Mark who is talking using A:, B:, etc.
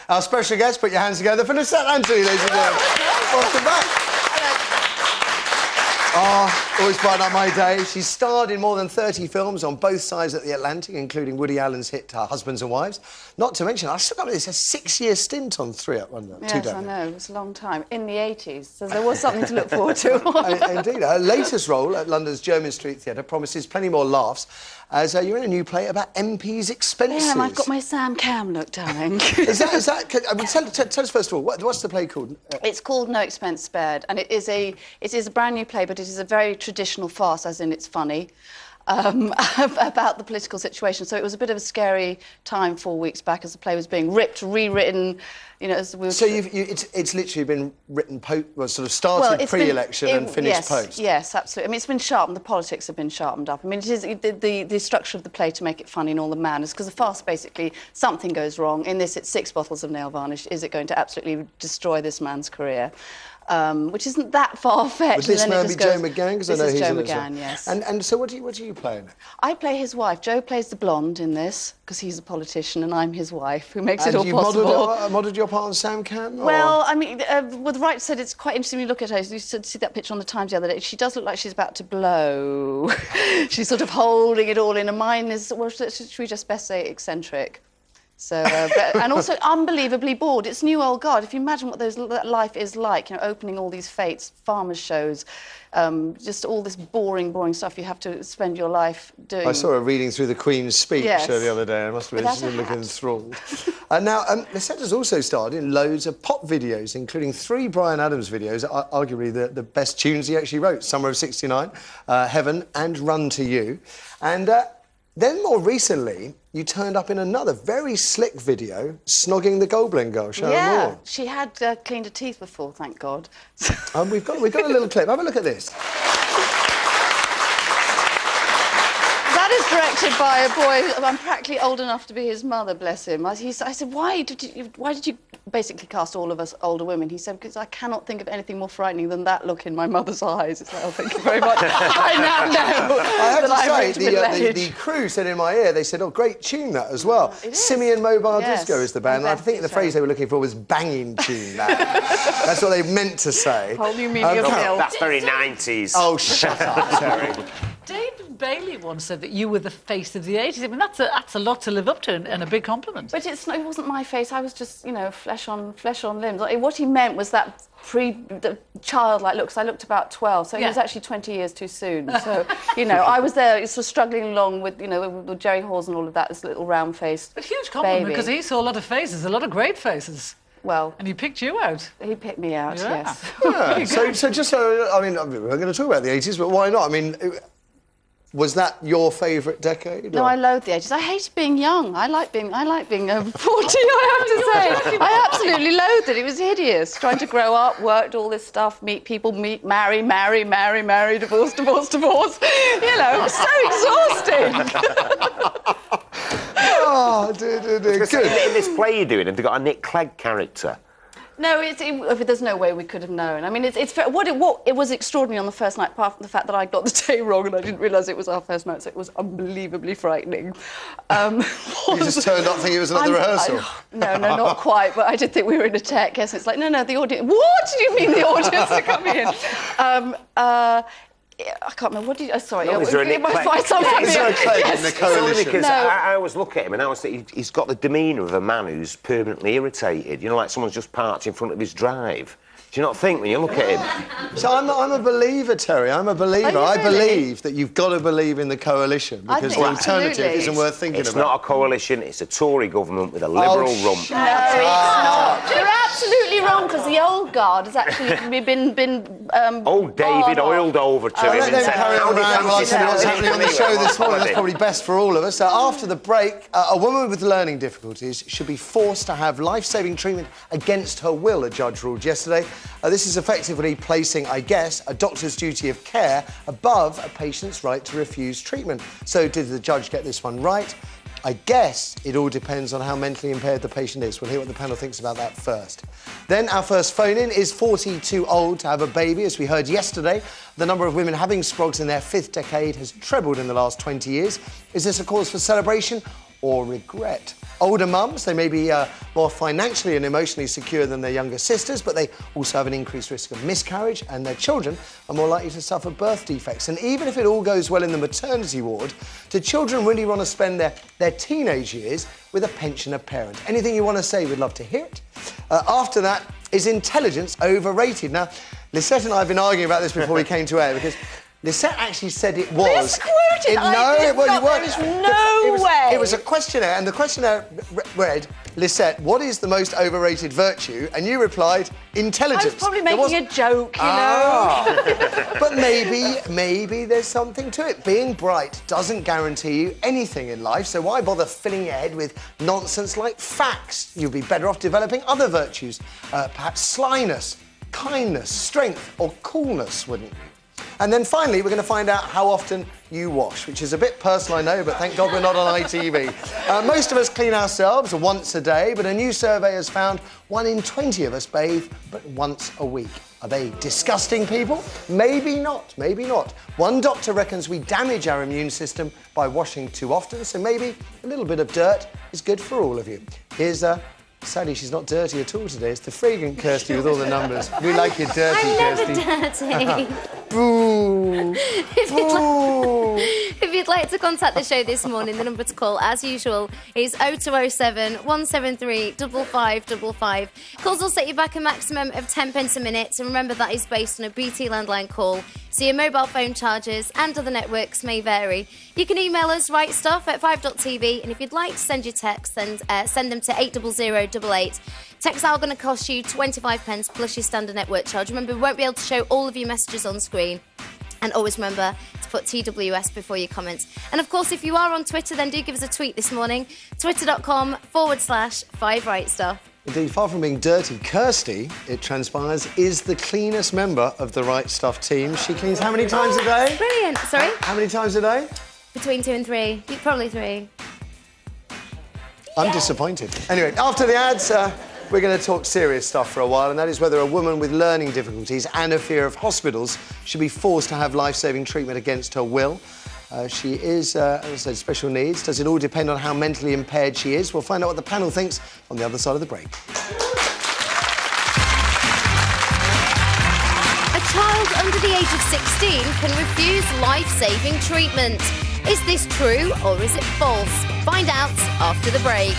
A: Our special guest, put your hands together for Lysette Anthony, ladies and gentlemen. Welcome back. Oh, always brighten up my day. She's starred in more than 30 films on both sides of the Atlantic, including Woody Allen's hit Husbands and Wives. Not to mention, I still got this, a 6-year stint on 3 Up Under.
B: Yes, I know, it was a long time. In the 80s, so there was something to look forward to.
A: Indeed. Her latest role at London's Jermyn Street Theatre promises plenty more laughs as you're in a new play about MPs' expenses.
B: Yeah, and I've got my Sam Cam look, darling.
A: Is that... I mean, tell us first of all, what's the play called?
B: It's called No Expense Spared, and it is a brand new play, but it is a very traditional farce, as in it's funny, about the political situation. So it was a bit of a scary time 4 weeks back as the play was being ripped, rewritten, you know, as we were...
A: So it's literally been written sort of started pre-election and finished post?
B: Yes, absolutely. I mean, it's been sharpened, the politics have been sharpened up. I mean, it is the structure of the play to make it funny and all the madness, because the farce, basically, something goes wrong. In this, it's 6 bottles of nail varnish. Is it going to absolutely destroy this man's career? Which isn't that far-fetched.
A: Would this man be Joe McGann? Because I know he's
B: Joe McGann, yes.
A: And so what do you play in it?
B: I play his wife. Joe plays the blonde in this, because he's a politician, and I'm his wife, who makes it all possible.
A: And you modelled your part on Sam Cam?
B: Well, I mean, well, the writer said it's quite interesting when you look at her. You see that picture on the Times the other day. She does look like she's about to blow. She's sort of holding it all in. And mine is, well, should we just best say eccentric? So, and also unbelievably bored. It's new old guard. If you imagine what that life is like, you know, opening all these fetes, farmers' shows, just all this boring stuff you have to spend your life doing.
A: I saw her reading through the Queen's speech the other day. I must have been looking enthralled. Now, Lysette has also starred in loads of pop videos, including 3 Bryan Adams videos, arguably the best tunes he actually wrote, Summer of '69, Heaven and Run to You. And then more recently, you turned up in another very slick video, snogging the Goldblum girl, Sharon Moore.
B: Yeah, she had cleaned her teeth before, thank God.
A: We've got a little clip. Have a look at this.
B: That is directed by a boy. I'm practically old enough to be his mother, bless him. I said, why did you basically cast all of us older women? He said, because I cannot think of anything more frightening than that look in my mother's eyes. It's like, oh, thank you very much. I now know
A: I have to say, the crew said in my ear, they said, oh, great tune that as well. Simeon Mobile Disco is the band. I think the phrase they were looking for was banging tune. That's what they meant to say.
B: Whole new meaning of milk.
C: That's very 90s.
A: Oh, shut up, Terry.
D: David Bailey once said that you were the face of the 80s. I mean, that's a lot to live up to and a big compliment.
B: But it wasn't my face. I was just, you know, flesh on limbs. Like, what he meant was that the childlike look, 'cause I looked about 12, so he was actually 20 years too soon. So, you know, I was there sort of struggling along with, you know, with Jerry Halls and all of that, this little round-faced
D: But huge compliment, because he saw a lot of faces, a lot of great faces.
B: Well...
D: And he picked you out.
B: He picked me out, yes.
A: Yeah. So just so, I mean, we're going to talk about the 80s, but why not? I mean... Was that your favourite decade?
B: No, I loathe the 80s. I hated being young. I like being 40, I have to say. I absolutely loathed it. It was hideous. Trying to grow up, worked all this stuff, meet people, marry, divorce. You know, it was so exhausting.
A: Oh, dear. Good.
C: In this play you're doing, have they got a Nick Clegg character?
B: No, there's no way we could have known. I mean, it was extraordinary on the first night, apart from the fact that I got the day wrong and I didn't realise it was our first night, so it was unbelievably frightening.
A: You just turned up thinking it was another rehearsal?
B: No, not quite, but I did think we were in a tech, yes. It's like, no, the audience... What do you mean the audience are coming in? I can't remember. What did you... sorry.
C: No, is there a Nick Clegg?
A: Is there a Clegg in the coalition?
C: Because I always look at him and I always think he's got the demeanour of a man who's permanently irritated. You know, like someone's just parked in front of his drive. Do you not think when you look at him?
A: So I'm a believer, Terry. I'm a believer. I believe that you've got to believe in the coalition because the alternative isn't worth thinking about.
C: It's not a coalition. It's a Tory government with a Liberal rump.
B: No, it's not. You're absolutely wrong because the old guard has actually been
C: old David oiled over to him and said,
A: "How do you fancy what's happening on the show this morning?" That's probably best for all of us. So after the break, a woman with learning difficulties should be forced to have life-saving treatment against her will, a judge ruled yesterday. This is effectively placing, I guess, a doctor's duty of care above a patient's right to refuse treatment. So did the judge get this one right? I guess it all depends on how mentally impaired the patient is. We'll hear what the panel thinks about that first. Then our first phone-in is 40 too old to have a baby. As we heard yesterday, the number of women having sprogs in their 5th decade has trebled in the last 20 years. Is this a cause for celebration or regret. Older mums, they may be more financially and emotionally secure than their younger sisters, but they also have an increased risk of miscarriage, and their children are more likely to suffer birth defects. And even if it all goes well in the maternity ward, do children really want to spend their teenage years with a pensioner parent? Anything you want to say, we'd love to hear it. After that, is intelligence overrated? Now, Lysette and I have been arguing about this before we came to air, because Lysette actually said it was.
B: Misquoted. There's no way.
A: It was a questionnaire, and the questionnaire read, Lysette, what is the most overrated virtue? And you replied, intelligence.
B: I was probably making a joke, you know.
A: But maybe there's something to it. Being bright doesn't guarantee you anything in life, so why bother filling your head with nonsense like facts? You'd be better off developing other virtues, perhaps slyness, kindness, strength, or coolness, wouldn't you? And then finally, we're going to find out how often you wash, which is a bit personal, I know, but thank God we're not on ITV. Most of us clean ourselves once a day, but a new survey has found 1 in 20 of us bathe but once a week. Are they disgusting people? Maybe not, maybe not. One doctor reckons we damage our immune system by washing too often, so maybe a little bit of dirt is good for all of you. Here's sadly, she's not dirty at all today. It's the fragrant Kirsty with all the numbers. We like you dirty, Kirsty.
E: I'm never dirty.
A: Boo!
E: If you'd like to contact the show this morning, the number to call, as usual, is 0207 173 5555. Calls will set you back a maximum of 10 pence a minute, and remember that is based on a BT landline call, so your mobile phone charges and other networks may vary. You can email us rightstuff@5.tv, and if you'd like to send your texts, then send them to 80088. Texts are going to cost you 25 pence plus your standard network charge. Remember, we won't be able to show all of your messages on screen. And always remember to put TWS before your comments. And of course, if you are on Twitter, then do give us a tweet this morning. Twitter.com/5rightstuff.
A: Indeed, far from being dirty, Kirsty, it transpires, is the cleanest member of the Right Stuff team. She cleans how many times a day?
E: Brilliant. Sorry?
A: How many times a day?
E: Between 2 and 3. Probably 3.
A: I'm disappointed. Anyway, after the ads, we're going to talk serious stuff for a while, and that is whether a woman with learning difficulties and a fear of hospitals should be forced to have life-saving treatment against her will. She is, as I said, special needs. Does it all depend on how mentally impaired she is? We'll find out what the panel thinks on the other side of the break.
E: A child under the age of 16 can refuse life-saving treatment. Is this true or is it false? Find out after the break.